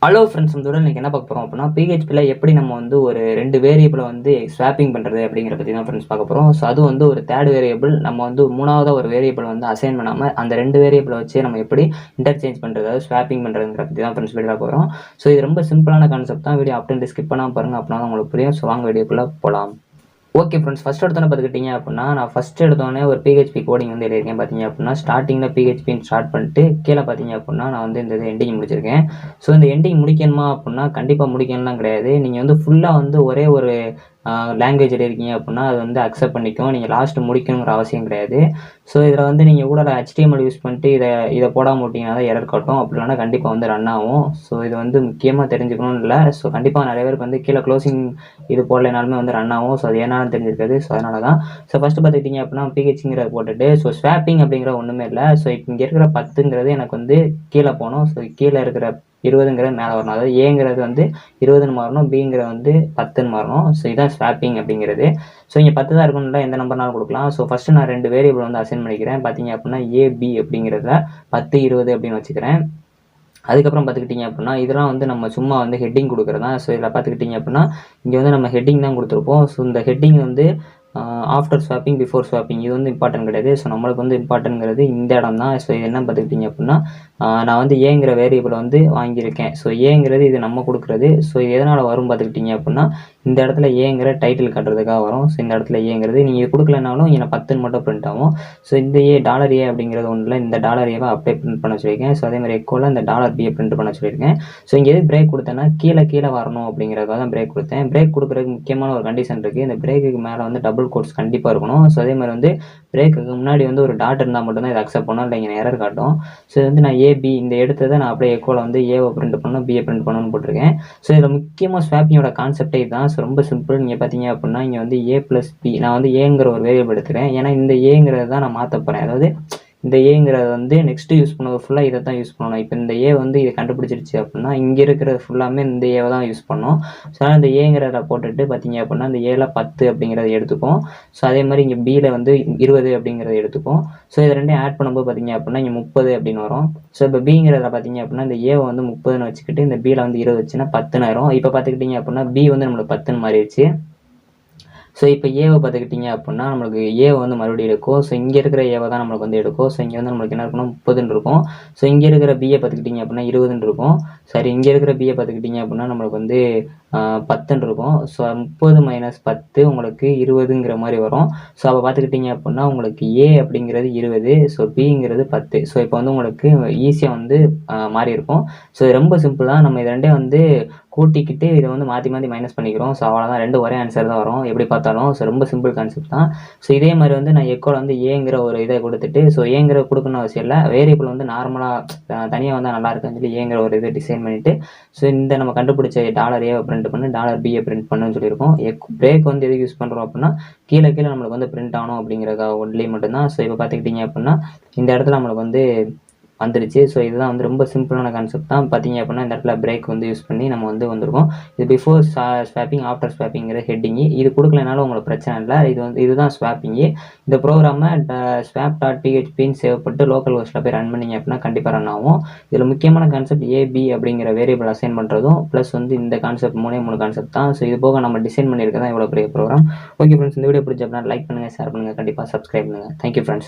Hello friends, நம்மளோட இன்னைக்கு என்ன பார்க்க போகிறோம் அப்படின்னா, பிஹெச்பியில் எப்படி நம்ம வந்து ஒரு 2 வேரியபிளை வந்து ஸ்வாப்பிங் பண்ணுறது அப்படிங்கிற பற்றி தான் ஃப்ரெண்ட்ஸ் பார்க்க போகிறோம். ஸோ அது வந்து ஒரு தேர்ட் வேரியபிள் நம்ம வந்து மூணாவதாக ஒரு வேரியபிள் வந்து அசைன் பண்ணாமல் அந்த 2 வேரியபிளை வச்சு நம்ம எப்படி இன்டர்சேஞ்ச் பண்ணுறது, அதாவது ஸ்வாப்பிங் பண்ணுறதுங்கிற பற்றி தான் ஃப்ரெண்ட்ஸ் வீடியோ போகிறோம். ஸோ இது ரொம்ப சிம்பிளான கான்செப்ட் தான். வீடியோ அப்படின்ட்டு ஸ்கிப் பண்ணாமல் பாருங்கள், அப்படின்னா உங்களுக்கு புரியும். ஸோ வாங்க வீடியோக்குள்ளே போகலாம். ஓகே ஃப்ரெண்ட்ஸ், ஃபஸ்ட் எடுத்தோன்னே பார்த்துக்கிட்டிங்க அப்படின்னா, நான் ஃபஸ்ட் எடுத்தோடனே ஒரு பிஹெச்பி கோடிங் வந்து எழுதியிருக்கேன். பார்த்தீங்க அப்படின்னா, ஸ்டார்டிங்கில் பிஹெச்பின்னு ஸ்டார்ட் பண்ணிட்டு கீழே பார்த்தீங்க அப்படின்னா நான் வந்து இந்த எண்டிங் முடிச்சிருக்கேன். ஸோ இந்த எண்டிங் முடிக்கணுமா அப்படின்னா கண்டிப்பாக முடிக்கணும்லாம் கிடையாது. நீங்கள் வந்து ஃபுல்லாக வந்து ஒரே ஒரு லாங்குவேஜ் எழுதிருக்கீங்க அப்படின்னா அது வந்து அக்செப்ட் பண்ணிக்கும். நீங்கள் லாஸ்ட்டு முடிக்கணுங்கிற அவசியம் கிடையாது. ஸோ இதில் வந்து நீங்கள் கூட HTML யூஸ் பண்ணிட்டு இதை போடாமல் விட்டிங்கன்னா தான் எரர் காட்டும். அப்படி இல்லைனா கண்டிப்பாக வந்து ரன் ஆகும். ஸோ இது வந்து முக்கியமாக தெரிஞ்சுக்கணும்னு இல்லை. ஸோ கண்டிப்பாக நிறைய பேருக்கு வந்து கீழே க்ளோசிங் இது போடலைனாலுமே வந்து ரன் ஆகும். ஸோ அது என்னன்னு தெரிஞ்சிருக்காது. ஸோ அதனால தான். ஸோ ஃபஸ்ட்டு பார்த்துக்கிட்டிங்க அப்படின்னா பிஹெச்ங்கிறத போட்டுட்டு ஸோ ஸ்வாப்பிங் அப்படிங்கிற ஒன்றுமே இல்லை. ஸோ இப்போ இங்கே இருக்கிற 10ங்கிறது எனக்கு வந்து கீழே போகணும். ஸோ கீழே இருக்கிற 20ங்கிறது மேலே வரணும். அதாவது ஏங்கிறது வந்து 20ன்னு மாறணும், பிங்கிறது வந்து 10ன்னு மாறணும். ஸோ இதான் ஸ்வாப்பிங் அப்படிங்கிறது. ஸோ இங்கே 10 தான் இருக்கணும்ல, எந்த நம்பர்னாலும் கொடுக்கலாம். ஸோ ஃபஸ்ட்டு நான் 2 வேரியபிள் வந்து அசைன் பண்ணிக்கிறேன். பார்த்தீங்க அப்படின்னா ஏபி அப்படிங்கிறதுல 10, 20 அப்படின்னு வச்சுக்கிறேன். அதுக்கப்புறம் பார்த்துக்கிட்டிங்க அப்படின்னா இதெல்லாம் வந்து நம்ம சும்மா வந்து ஹெட்டிங் கொடுக்குறது தான். ஸோ இதில் பார்த்துக்கிட்டிங்க அப்படின்னா இங்கே வந்து நம்ம ஹெட்டிங் தான் கொடுத்துருப்போம். ஸோ இந்த ஹெட்டிங் வந்து ஆஃப்டர் ஸ்வாப்பிங், பிஃபோர் ஸ்வாப்பிங் இது வந்து இம்பார்ட்டன்ட் கிடையாது. ஸோ நம்மளுக்கு வந்து இம்பார்ட்டன்ட்ங்கிறது இந்த இடம் தான். ஸோ இது என்ன பார்த்துக்கிட்டிங்க அப்படின்னா நான் வந்து ஏங்கிற வேரியபிளை வந்து வாங்கியிருக்கேன். ஸோ ஏங்கிறது இது நம்ம கொடுக்குறது. ஸோ இது எதனால் வரும் பார்த்துக்கிட்டிங்க அப்படின்னா இந்த இடத்துல ஏங்கிற டைட்டில் காட்டுறதுக்காக வரும். ஸோ இந்த இடத்துல ஏங்கிறது நீங்கள் இது கொடுக்கலனாலும் இங்கே 10ன்னு மட்டும் பிரிண்ட் ஆகும். ஸோ இந்த $A அப்படிங்கிறது ஒன்றில் இந்த $Aவை அப்படியே பிரிண்ட் பண்ண சொல்லியிருக்கேன். ஸோ அதேமாதிரி எக்கோவில் இந்த $Bயை பிரிண்ட் பண்ண சொல்லியிருக்கேன். ஸோ இங்கே எது பிரேக் கொடுத்தேன்னா கீழே வரணும் அப்படிங்கிறதுக்காக தான் பிரேக் கொடுத்தேன். பிரேக் கொடுக்குறதுக்கு முக்கியமான ஒரு கண்டிஷன் இருக்குது. இந்த பிரேக்குக்கு மேலே வந்து டபுள் கோட்ஸ் கண்டிப்பாக இருக்கணும். ஸோ அதே மாதிரி வந்து பிரேக்குக்கு முன்னாடி வந்து ஒரு டாட் இருந்தால் மட்டும்தான் இதை அக்செப்ட் பண்ணணும், இல்லை இங்கே எரர் காட்டும். ஸோ வந்து நான் ஏபி இந்த எடுத்ததை நான் அப்படியே எக்கோவில் வந்து ஏவை பிரிண்ட் பண்ணணும், பியை பிரிண்ட் பண்ணணும்னு போட்டிருக்கேன். ஸோ இதில் முக்கியமாக ஸ்வாப்பிங்கோட கான்செப்டே இதுதான். ஸோ ரொம்ப சிம்பிள். நீங்கள் பார்த்தீங்க அப்படின்னா இங்கே வந்து A+B நான் வந்து ஏங்கிற ஒரு வேரியபிள் எடுத்துக்கிறேன். ஏன்னா இந்த ஏங்கிறது தான் நான் மாற்ற போகிறேன். அதாவது இந்த ஏங்கிறது வந்து நெக்ஸ்ட்டு யூஸ் பண்ணுவது ஃபுல்லாக இதை தான் யூஸ் பண்ணணும். இப்போ இந்த ஏ வந்து இதை கண்டுபிடிச்சிருச்சு அப்படின்னா இங்கே இருக்கிறது ஃபுல்லாமே இந்த ஏவை தான் யூஸ் பண்ணணும். ஸோ அதனால் இந்த ஏங்கிறத போட்டுட்டு பார்த்தீங்க அப்படின்னா இந்த ஏல 10 அப்படிங்கிறத எடுத்துக்கும். ஸோ அதே மாதிரி இங்கே பியில் வந்து 20 அப்படிங்கிறத எடுத்துக்கும். ஸோ இது ரெண்டையும் ஆட் பண்ணும்போது பார்த்தீங்க அப்படின்னா இங்கே 30 அப்படின்னு வரும். ஸோ இப்போ பிங்கிறத பார்த்தீங்க அப்படின்னா இந்த ஏவை வந்து 30ன்னு வச்சுக்கிட்டு இந்த பியில் வந்து 20 வச்சுன்னா 10ன்னு ஆயிரும். இப்போ பார்த்துக்கிட்டிங்க அப்படின்னா பி வந்து நம்மளுக்கு 10ன்னு மாறிடுச்சு. ஸோ இப்போ ஏவை பார்த்துக்கிட்டிங்க அப்படின்னா நம்மளுக்கு ஏவை வந்து மறுபடியும் எடுக்கும். ஸோ இங்கே இருக்கிற ஏவை தான் நம்மளுக்கு வந்து எடுக்கும். ஸோ இங்கே வந்து நம்மளுக்கு என்ன இருக்கணும் 30ன்னு இருக்கும். ஸோ இங்கே இருக்கிற பியை பார்த்துக்கிட்டிங்க அப்படின்னா 20ன்னு இருக்கும். சரி, இங்கே இருக்கிற பியை பார்த்துக்கிட்டிங்க அப்படின்னா நம்மளுக்கு வந்து 10ன்னு இருக்கும். ஸோ 30 - 10 உங்களுக்கு 20ங்கிற மாதிரி வரும். ஸோ அப்போ பார்த்துக்கிட்டிங்க அப்படின்னா உங்களுக்கு ஏ அப்படிங்கிறது 20, ஸோ பிங்கிறது 10. ஸோ இப்போ வந்து உங்களுக்கு ஈஸியாக வந்து மாறி இருக்கும். ஸோ இது ரொம்ப சிம்பிள் தான். நம்ம இது ரெண்டே வந்து கூட்டிக்கிட்டு இதை வந்து மாற்றி மைனஸ் பண்ணிக்கிறோம். ஸோ அவ்வளோதான், ரெண்டும் ஒரே ஆன்சர் தான் வரும் எப்படி பார்த்தாலும். ஸோ ரொம்ப சிம்பிள் கான்செப்ட் தான். ஸோ இதே மாதிரி வந்து நான் எக்கோவில் வந்து ஏங்கிற ஒரு இதை கொடுத்துட்டு ஸோ ஏங்கிற கொடுக்கணும் அவசியம் இல்லை. வேரியபிள் வந்து நார்மலாக தனியாக வந்தால் நல்லா இருக்குன்னு சொல்லி ஏங்கிற ஒரு இதை டிசைன் பண்ணிவிட்டு ஸோ இந்த நம்ம கண்டுபிடிச்ச $Aவை பிரிண்ட் பண்ணு, $Bயை பிரிண்ட் பண்ணுன்னு சொல்லியிருக்கோம். பிரேக் வந்து எதுக்கு யூஸ் பண்ணுறோம் அப்படின்னா கீழே நம்மளுக்கு வந்து பிரிண்ட் ஆகணும் அப்படிங்கிறதுக்காக ஒன்லி மட்டும்தான். ஸோ இப்போ பார்த்துக்கிட்டிங்க அப்படின்னா இந்த இடத்துல நம்மளுக்கு வந்து வந்துடுச்சு. ஸோ இதுதான் வந்து ரொம்ப சிம்பிளான கான்செப்ட் தான். பார்த்தீங்க அப்படின்னா இந்த இடத்துல பிரேக் வந்து யூஸ் பண்ணி நம்ம வந்து வந்திருக்கோம். இது பிஃபோர் ஸ்வாப்பிங், ஆஃப்டர் ஸ்வாப்பிங்கிற ஹெட்டிங்கு. இது கொடுக்கலனாலும் உங்களுக்கு பிரச்சனை இல்லை. இதுதான் ஸ்வாப்பிங்கு. இந்த ப்ரோக்ராமை swap.phpன்னு சேவ் லோக்கல் ஹோஸ்ட்டில் போய் ரன் பண்ணிங்க அப்படின்னா கண்டிப்பாக ரன் ஆகும். இதில் முக்கியமான கான்செப்ட் ஏபி அப்படிங்கிற வேரியபிள் அசைன் பண்ணுறதும் ப்ளஸ் வந்து இந்த கான்செப்ட் 3 கான்செப்ட் தான். ஸோ இது போக நம்ம டிசைன் பண்ணியிருக்கதான் இவ்வளோ பெரிய ப்ரோக்ராம். ஓகே ஃப்ரெண்ட்ஸ், இந்த வீடியோ பிடிச்ச அப்படின்னா லைக் பண்ணுங்கள், ஷேர் பண்ணுங்கள், கண்டிப்பாக சப்ஸ்கிரைப் பண்ணுங்கள். Thank you friends.